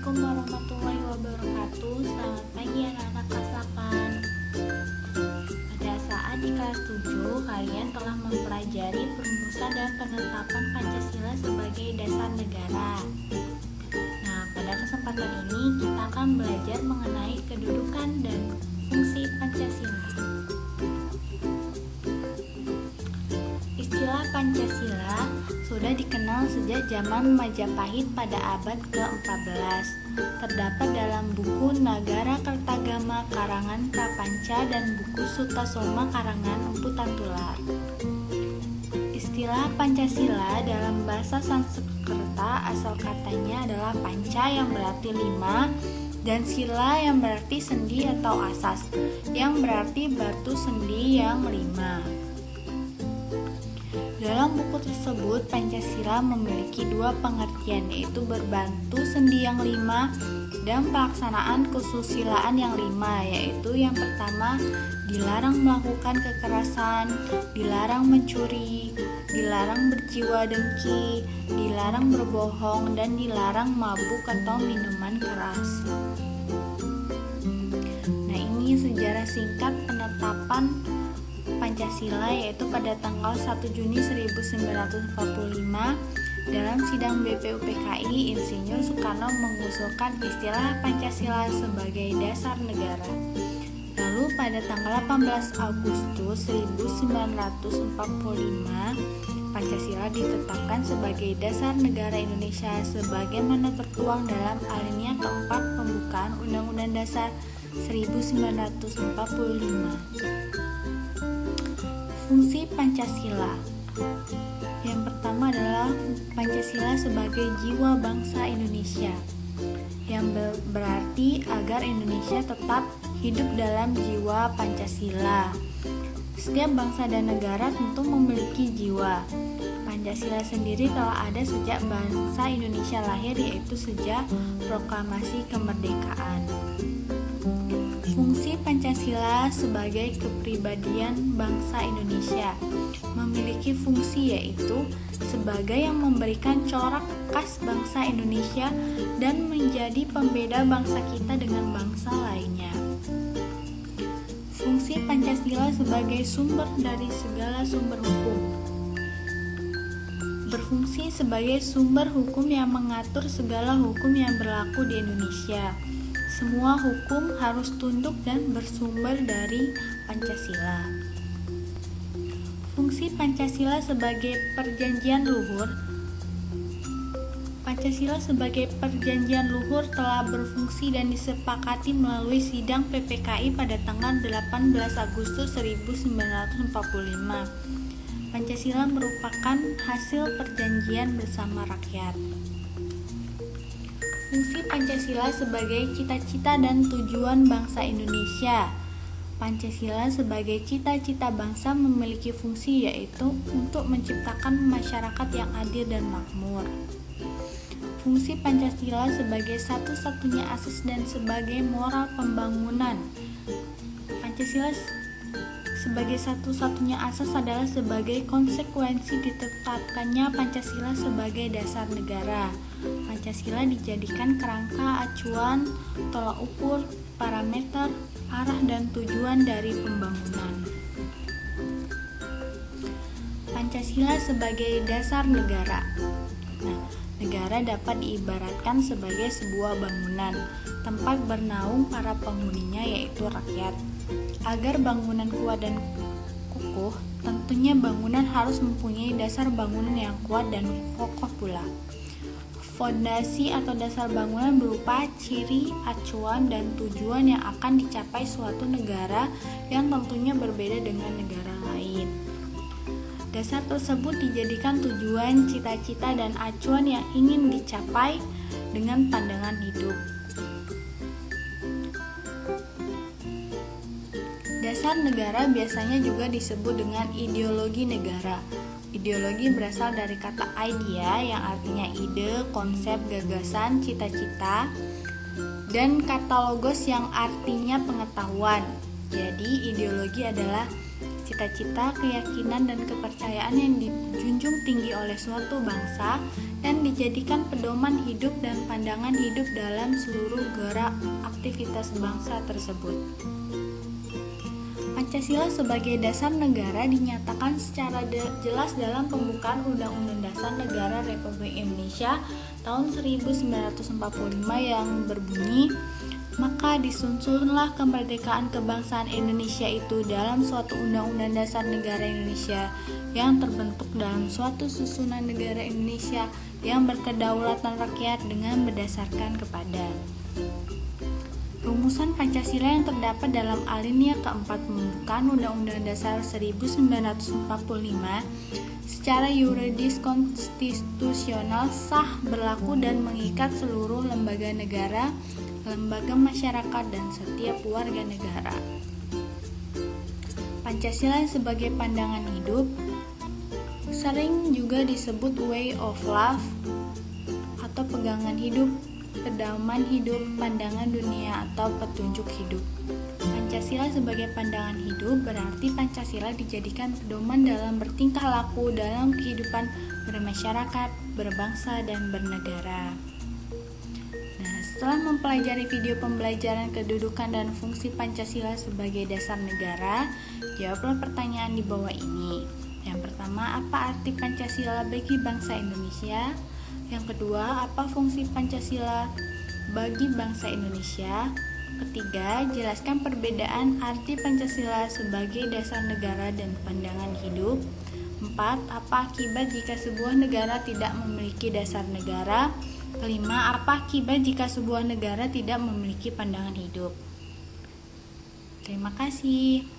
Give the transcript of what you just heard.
Assalamualaikum warahmatullahi wabarakatuh. Selamat pagi anak-anak kelas 8. Pada saat di kelas 7, kalian telah mempelajari perumusan dan penetapan Pancasila sebagai dasar negara. Nah, pada kesempatan ini kita akan belajar mengenai kedudukan dan fungsi Pancasila. Istilah Pancasila sudah dikenal sejak zaman Majapahit pada abad ke-14. Terdapat dalam buku Nagara Kertagama karangan Prapanca dan buku Sutasoma karangan Empu Tantular. Istilah Pancasila dalam bahasa Sanskerta asal katanya adalah panca yang berarti 5 dan sila yang berarti sendi atau asas yang berarti batu sendi yang 5. Dalam buku tersebut, Pancasila memiliki dua pengertian, yaitu berbantu sendi yang 5 dan pelaksanaan kesusilaan yang 5, yaitu yang pertama, dilarang melakukan kekerasan, dilarang mencuri, dilarang berjiwa dengki, dilarang berbohong, dan dilarang mabuk atau minuman keras. Nah, ini sejarah singkat penetapan Pancasila, yaitu pada tanggal 1 Juni 1945 dalam sidang BPUPKI, Insinyur Soekarno mengusulkan istilah Pancasila sebagai dasar negara. Lalu pada tanggal 18 Agustus 1945 Pancasila ditetapkan sebagai dasar negara Indonesia sebagaimana tertuang dalam alinea keempat pembukaan Undang-Undang Dasar 1945. Fungsi Pancasila. Yang pertama adalah Pancasila sebagai jiwa bangsa Indonesia, yang berarti agar Indonesia tetap hidup dalam jiwa Pancasila. Setiap bangsa dan negara tentu memiliki jiwa. Pancasila sendiri telah ada sejak bangsa Indonesia lahir, yaitu sejak proklamasi kemerdekaan. Fungsi Pancasila sebagai kepribadian bangsa Indonesia memiliki fungsi, yaitu sebagai yang memberikan corak khas bangsa Indonesia dan menjadi pembeda bangsa kita dengan bangsa lainnya. Fungsi Pancasila sebagai sumber dari segala sumber hukum. Berfungsi sebagai sumber hukum yang mengatur segala hukum yang berlaku di Indonesia. Semua hukum harus tunduk dan bersumber dari Pancasila. Fungsi Pancasila sebagai perjanjian luhur. Pancasila sebagai perjanjian luhur telah berfungsi dan disepakati melalui sidang PPKI pada tanggal 18 Agustus 1945. Pancasila merupakan hasil perjanjian bersama rakyat. Fungsi Pancasila sebagai cita-cita dan tujuan bangsa Indonesia. Pancasila sebagai cita-cita bangsa memiliki fungsi, yaitu untuk menciptakan masyarakat yang adil dan makmur. Fungsi Pancasila sebagai satu-satunya asas dan sebagai moral pembangunan. Pancasila sebagai satu-satunya asas adalah sebagai konsekuensi ditetapkannya Pancasila sebagai dasar negara. Pancasila dijadikan kerangka acuan, tolak ukur, parameter, arah dan tujuan dari pembangunan. Pancasila sebagai dasar negara. Nah, negara dapat diibaratkan sebagai sebuah bangunan, tempat bernaung para penghuninya, yaitu rakyat. Agar bangunan kuat dan kukuh, tentunya bangunan harus mempunyai dasar bangunan yang kuat dan kokoh pula. Fondasi atau dasar bangunan berupa ciri, acuan, dan tujuan yang akan dicapai suatu negara yang tentunya berbeda dengan negara lain. Dasar tersebut dijadikan tujuan, cita-cita, dan acuan yang ingin dicapai dengan pandangan hidup. Dasar negara biasanya juga disebut dengan ideologi negara. Ideologi berasal dari kata idea yang artinya ide, konsep, gagasan, cita-cita, dan kata logos yang artinya pengetahuan. Jadi ideologi adalah cita-cita, keyakinan, dan kepercayaan yang dijunjung tinggi oleh suatu bangsa dan dijadikan pedoman hidup dan pandangan hidup dalam seluruh gerak aktivitas bangsa tersebut. Pancasila sebagai dasar negara dinyatakan secara jelas dalam pembukaan Undang-Undang Dasar Negara Republik Indonesia tahun 1945 yang berbunyi, maka disusunlah kemerdekaan kebangsaan Indonesia itu dalam suatu Undang-Undang Dasar Negara Indonesia yang terbentuk dalam suatu susunan negara Indonesia yang berkedaulatan rakyat dengan berdasarkan kepada rumusan Pancasila yang terdapat dalam alinea keempat pembukaan Undang-Undang Dasar 1945 secara yuridis konstitusional sah, berlaku, dan mengikat seluruh lembaga negara, lembaga masyarakat, dan setiap warga negara. Pancasila sebagai pandangan hidup sering juga disebut way of life atau pegangan hidup, pedoman hidup, pandangan dunia, atau petunjuk hidup. Pancasila sebagai pandangan hidup berarti Pancasila dijadikan pedoman dalam bertingkah laku dalam kehidupan bermasyarakat, berbangsa, dan bernegara. Nah, setelah mempelajari video pembelajaran kedudukan dan fungsi Pancasila sebagai dasar negara, jawablah pertanyaan di bawah ini. Yang pertama, apa arti Pancasila bagi bangsa Indonesia? Yang kedua, apa fungsi Pancasila bagi bangsa Indonesia? Ketiga, jelaskan perbedaan arti Pancasila sebagai dasar negara dan pandangan hidup. 4. Apa akibat jika sebuah negara tidak memiliki dasar negara? Kelima, apa akibat jika sebuah negara tidak memiliki pandangan hidup? Terima kasih.